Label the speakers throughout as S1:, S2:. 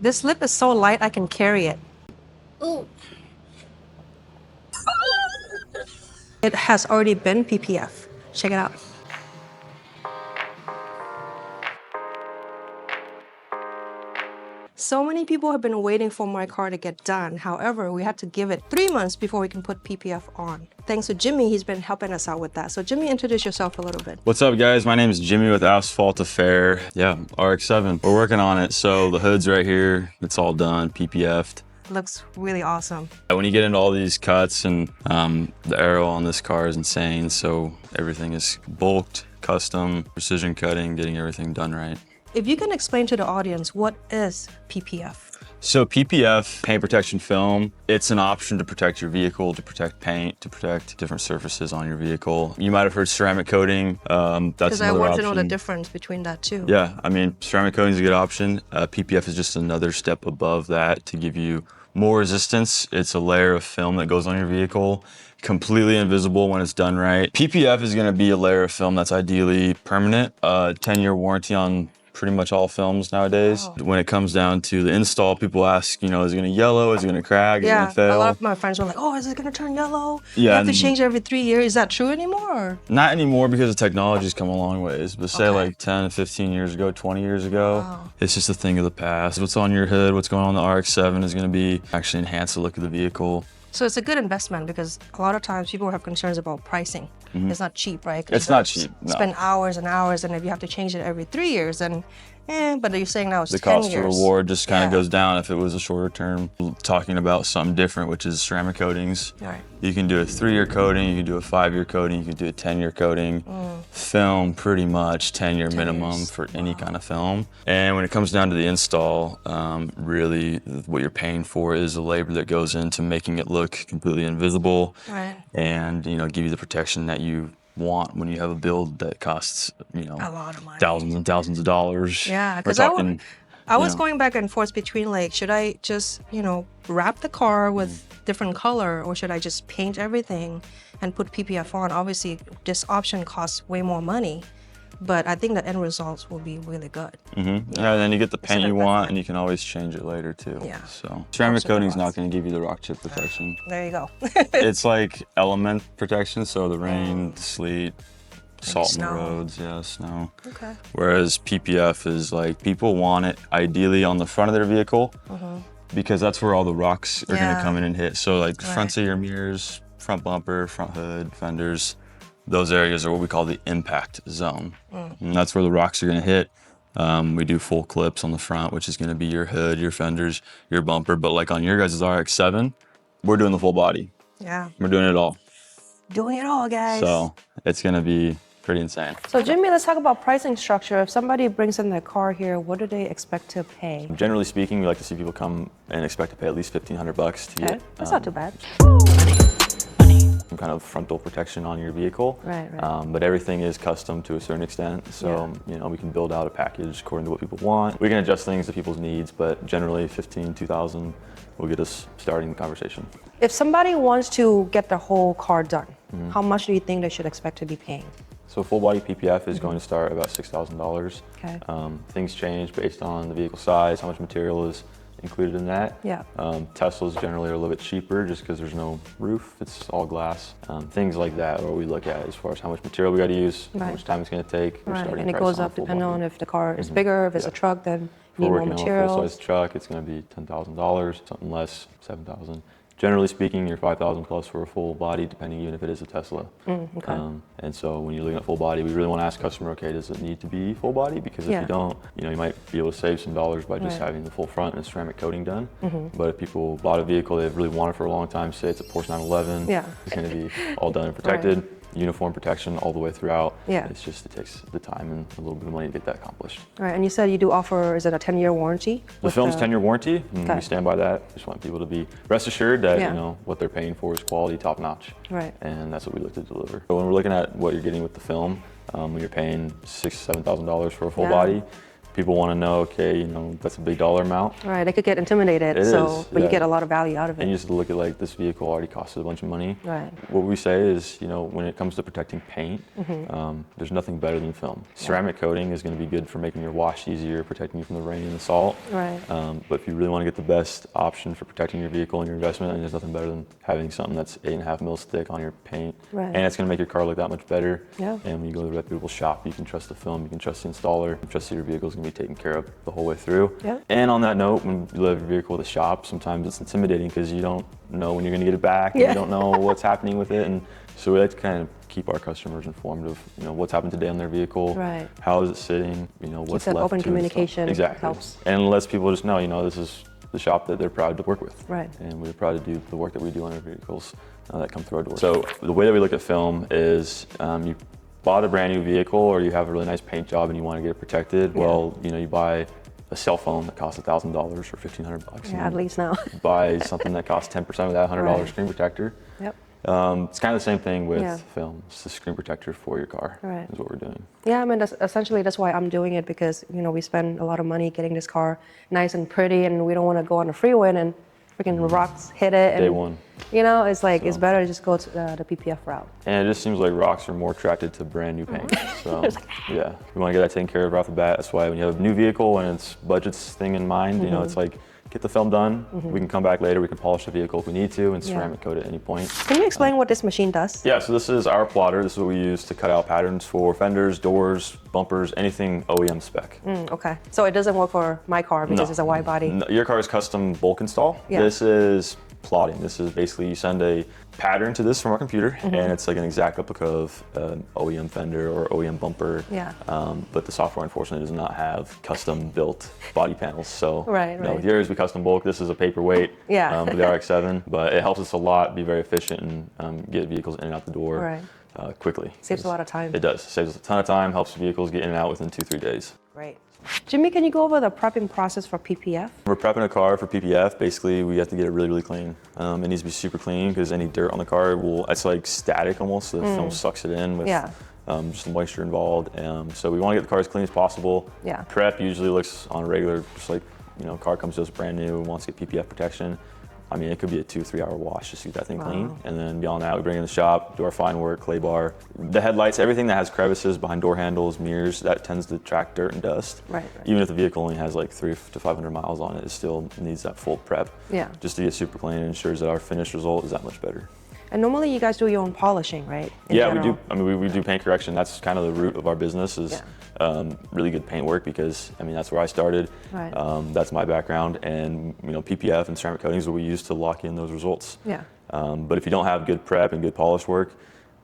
S1: This lip is so light I can carry it.
S2: Ooh.
S1: It has already been PPF. Check it out. So many people have been waiting for my car to get done. However, we had to give it 3 months before we can put PPF on. Thanks to Jimmy, he's been helping us out with that. So Jimmy, introduce yourself a little bit.
S3: What's up, guys? My name is Jimmy with Asphalt Affair. Yeah, RX-7. We're working on it. So the hood's right here. It's all done, PPF'd.
S1: Looks really awesome.
S3: When you get into all these cuts, and the aero on this car is insane. So everything is bulked, custom, precision cutting, getting everything done right.
S1: If you can explain to the audience, what is PPF?
S3: So PPF, paint protection film, it's an option to protect your vehicle, to protect paint, to protect different surfaces on your vehicle. You might have heard ceramic coating. That's another option.
S1: Because I want to know the difference between that too.
S3: Yeah, I mean, ceramic coating is a good option. PPF is just another step above that to give you more resistance. It's a layer of film that goes on your vehicle, completely invisible when it's done right. PPF is gonna be a layer of film that's ideally permanent. 10-year warranty on pretty much all films nowadays. Wow. When it comes down to the install, people ask, is it gonna yellow? Is it gonna crack? Is it gonna fail?
S1: A lot of my friends were like, oh, is it gonna turn yellow?
S3: Yeah,
S1: you have to change it every 3 years. Is that true anymore? Or?
S3: Not anymore, because the technology's come a long ways. But say like 10, 15 years ago, 20 years ago, it's just a thing of the past. What's on your hood, what's going on the RX-7 is gonna be actually enhance the look of the vehicle.
S1: So it's a good investment, because a lot of times people have concerns about pricing. It's not cheap, right?
S3: It's not cheap, no.
S1: Spend hours and hours, and if you have to change it every 3 years, then but you're saying now it's 10 years.
S3: The cost to reward just kind of goes down if it was a shorter term. Talking about something different, which is ceramic coatings.
S1: Right.
S3: You can do a 3-year coating, you can do a 5-year coating, you can do a 10-year coating. Film, pretty much 10-year minimum for any kind of film. And when it comes down to the install, really what you're paying for is the labor that goes into making it look completely invisible.
S1: Right.
S3: And give you the protection that you want when you have a build that costs,
S1: a lot of money.
S3: thousands and thousands of dollars.
S1: Yeah, because I was going back and forth between like, should I just, wrap the car with different color, or should I just paint everything and put PPF on? Obviously, this option costs way more money, but I think the end results will be really good.
S3: Yeah, and then you get the paint you want, and you can always change it later too.
S1: Yeah.
S3: So ceramic coating is not going to give you the rock chip protection.
S1: There you go.
S3: It's like element protection, so the rain, the sleet, salt in the roads, snow.
S1: Okay.
S3: Whereas PPF is like, people want it ideally on the front of their vehicle, because that's where all the rocks are going to come in and hit. So like fronts of your mirrors, front bumper, front hood, fenders, those areas are what we call the impact zone. And that's where the rocks are going to hit. We do full clips on the front, which is going to be your hood, your fenders, your bumper. But like on your guys' RX-7, we're doing the full body.
S1: Yeah.
S3: We're doing it all.
S1: Doing it all, guys.
S3: So it's going to be pretty insane.
S1: So Jimmy, let's talk about pricing structure. If somebody brings in their car here, what do they expect to pay?
S3: Generally speaking, we like to see people come and expect to pay at least $1,500 to get.
S1: That's not too bad.
S3: Some kind of frontal protection on your vehicle.
S1: Right.
S3: But everything is custom to a certain extent. So, we can build out a package according to what people want. We can adjust things to people's needs, but generally $2,000 will get us starting the conversation.
S1: If somebody wants to get the whole car done, how much do you think they should expect to be paying?
S3: So full body PPF is going to start at about $6,000.
S1: Okay.
S3: Things change based on the vehicle size, how much material is included in that.
S1: Yeah.
S3: Teslas generally are a little bit cheaper just because there's no roof, it's all glass. Things like that are what we look at as far as how much material we got to use, how much time it's going to take.
S1: Right, and it goes up depending on if the car is bigger, if it's a truck, then you need more material.
S3: If we're working on a full-size truck, it's going to be $10,000, something less, $7,000. Generally speaking, you're $5,000 plus for a full body, depending even if it is a Tesla. And so when you're looking at full body, we really want to ask customer, okay, does it need to be full body? Because if you don't, you might be able to save some dollars by just having the full front and ceramic coating done. But if people bought a vehicle they've really wanted for a long time, say it's a Porsche 911, it's going to be all done and protected. Uniform protection all the way throughout. It's just, it takes the time and a little bit of money to get that accomplished.
S1: All right, and you said you do offer, is it a 10-year warranty?
S3: The film's 10-year warranty, and we stand by that. Just want people to be rest assured that what they're paying for is quality, top notch.
S1: Right.
S3: And that's what we look to deliver. So when we're looking at what you're getting with the film, when you're paying $6,000 to $7,000 for a full body, people want to know, okay, you know, that's a big dollar amount.
S1: Right, they could get intimidated.
S3: It
S1: so,
S3: is,
S1: but you
S3: yeah.
S1: get a lot of value out of it.
S3: And you just look at like this vehicle already costed a bunch of money.
S1: Right.
S3: What we say is, you know, when it comes to protecting paint, there's nothing better than film. Ceramic coating is going to be good for making your wash easier, protecting you from the rain and the salt.
S1: Right.
S3: But if you really want to get the best option for protecting your vehicle and your investment, then there's nothing better than having something that's 8.5 mils thick on your paint.
S1: Right.
S3: And it's going to make your car look that much better.
S1: Yeah.
S3: And when you go to a reputable shop, you can trust the film, you can trust the installer, you can trust that your vehicle is going to be taken care of the whole way through.
S1: Yeah.
S3: And on that note, when you leave your vehicle with a shop, sometimes it's intimidating because you don't know when you're going to get it back, and you don't know what's happening with it. And so we like to kind of keep our customers informed of, you know, what's happened today on their vehicle,
S1: Right.
S3: how is it sitting, you know, what's
S1: that
S3: left
S1: open
S3: to
S1: communication
S3: exactly.
S1: helps.
S3: And lets people just know, you know, this is the shop that they're proud to work with.
S1: Right.
S3: And we're proud to do the work that we do on our vehicles that come through our doors. So the way that we look at film is you bought a brand new vehicle or you have a really nice paint job and you want to get it protected. Well, you know, you buy a cell phone that costs $1,000 or $1,500.
S1: Yeah, at least now.
S3: Buy something that costs 10% of that $100
S1: Right.
S3: screen protector.
S1: Yep.
S3: It's kind of the same thing with
S1: Yeah.
S3: film. It's the screen protector for your car.
S1: Right.
S3: Is what we're doing.
S1: Yeah, I mean, that's why I'm doing it, because, you know, we spend a lot of money getting this car nice and pretty, and we don't want to go on the freeway and freaking rocks hit it. And,
S3: Day one.
S1: You know, it's like, it's
S3: So.
S1: better to just go to the PPF route.
S3: And it just seems like rocks are more attracted to brand new paint. So yeah, we want to get that taken care of right off the bat. That's why when you have a new vehicle and it's budgets thing in mind, you know, it's like, get the film done. We can come back later. We can polish the vehicle if we need to and ceramic coat it at any point.
S1: Can you explain what this machine does?
S3: Yeah, so this is our plotter. This is what we use to cut out patterns for fenders, doors, bumpers, anything OEM spec.
S1: Okay, so it doesn't work for my car because it's a wide body.
S3: No, your car's custom bulk install.
S1: Yeah.
S3: This is plotting. This is basically you send a pattern to this from our computer, and it's like an exact replica of an OEM fender or OEM bumper.
S1: Yeah.
S3: But the software unfortunately does not have custom built body panels. So
S1: Right,
S3: you know,
S1: right.
S3: with yours we custom bulk. This is a paperweight
S1: Yeah.
S3: with the RX-7, but it helps us a lot be very efficient and get vehicles in and out the door
S1: Right.
S3: quickly.
S1: Saves a lot of time.
S3: It does. Saves us a ton of time. Helps vehicles get in and out within 2-3 days.
S1: Great. Jimmy, can you go over the prepping process for PPF?
S3: We're prepping a car for PPF. Basically, we have to get it really, really clean. It needs to be super clean because any dirt on the car it's like static almost. So the film sucks it in with just the moisture involved. So we want to get the car as clean as possible.
S1: Yeah.
S3: Prep usually looks on a regular, just like, you know, car comes to us brand new, wants to get PPF protection. I mean, it could be a 2-3 hour wash just to get that thing clean. And then beyond that, we bring it in the shop, do our fine work, clay bar. The headlights, everything that has crevices behind door handles, mirrors, that tends to track dirt and dust.
S1: Right.
S3: Even if the vehicle only has like 300 to 500 miles on it, it still needs that full prep.
S1: Yeah.
S3: Just to get super clean and ensures that our finished result is that much better.
S1: And normally you guys do your own polishing, right?
S3: Yeah, we do. I mean, we do paint correction. That's kind of the root of our business is really good paint work because, I mean, that's where I started.
S1: Right.
S3: That's my background. And, you know, PPF and ceramic coatings are what we use to lock in those results.
S1: Yeah.
S3: But if you don't have good prep and good polish work,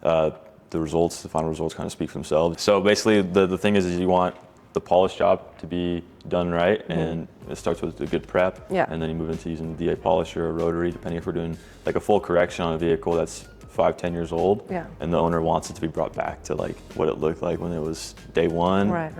S3: the final results kind of speak for themselves. So basically the thing is you want the polish job to be done right, and it starts with a good prep, and then you move into using DA polish or a rotary, depending if we're doing like a full correction on a vehicle that's 5-10 years old, and the owner wants it to be brought back to like what it looked like when it was day one.
S1: Right.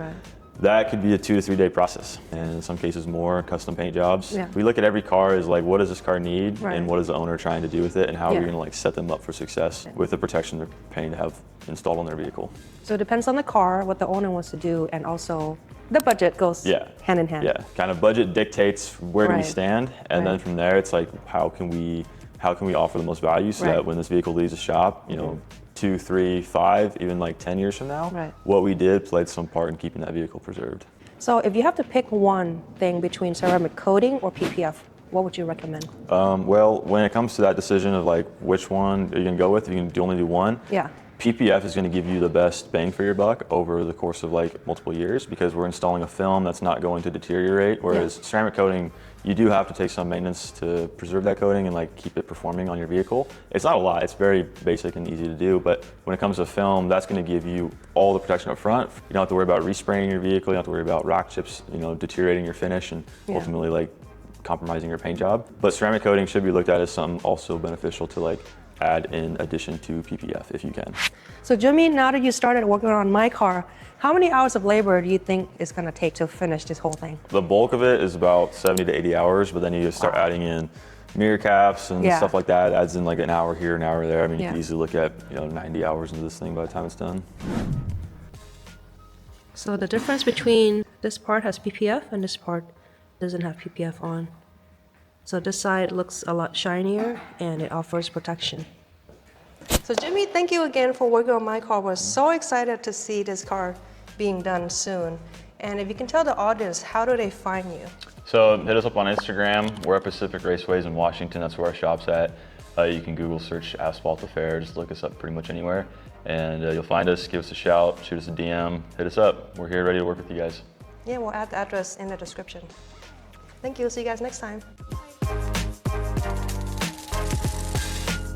S3: That could be a 2 to 3 day process, and in some cases more custom paint jobs.
S1: Yeah.
S3: We look at every car as like, what does this car need,
S1: Right.
S3: and what is the owner trying to do with it, and how are
S1: Yeah.
S3: we going to like set them up for success with the protection they're paying to have installed on their vehicle.
S1: So it depends on the car, what the owner wants to do, and also the budget goes hand in hand.
S3: Yeah, kind of budget dictates where do we
S1: Right.
S3: stand, and then from there it's like how can we offer the most value so that when this vehicle leaves the shop, you know, 2, 3, 5, even like 10 years from now, what we did played some part in keeping that vehicle preserved.
S1: So if you have to pick one thing between ceramic coating or PPF, what would you recommend?
S3: Well, when it comes to that decision of like which one are you gonna go with, if you can only do one, PPF is going to give you the best bang for your buck over the course of like multiple years because we're installing a film that's not going to deteriorate, whereas ceramic coating, you do have to take some maintenance to preserve that coating and like keep it performing on your vehicle. It's not a lot, it's very basic and easy to do, but when it comes to film, that's going to give you all the protection up front. You don't have to worry about respraying your vehicle, you don't have to worry about rock chips, you know, deteriorating your finish and ultimately like compromising your paint job. But ceramic coating should be looked at as something also beneficial to like add in addition to PPF if you can.
S1: So Jimmy, now that you started working on my car, how many hours of labor do you think it's going to take to finish this whole thing?
S3: The bulk of it is about 70 to 80 hours, but then you start adding in mirror caps and stuff like that. It adds in like an hour here, an hour there. I mean, you can easily look at 90 hours into this thing by the time it's done.
S1: So the difference between This part has PPF and this part doesn't have PPF on. So this side looks a lot shinier and it offers protection. So Jimmy, thank you again for working on my car. We're so excited to see this car being done soon. And if you can tell the audience, how do they find you?
S3: So hit us up on Instagram. We're at Pacific Raceways in Washington. That's where our shop's at. You can Google search Asphalt Affair. Just look us up pretty much anywhere. And you'll find us, give us a shout, shoot us a DM, hit us up. We're here ready to work with you guys.
S1: Yeah, we'll add the address in the description. Thank you. See you guys next time.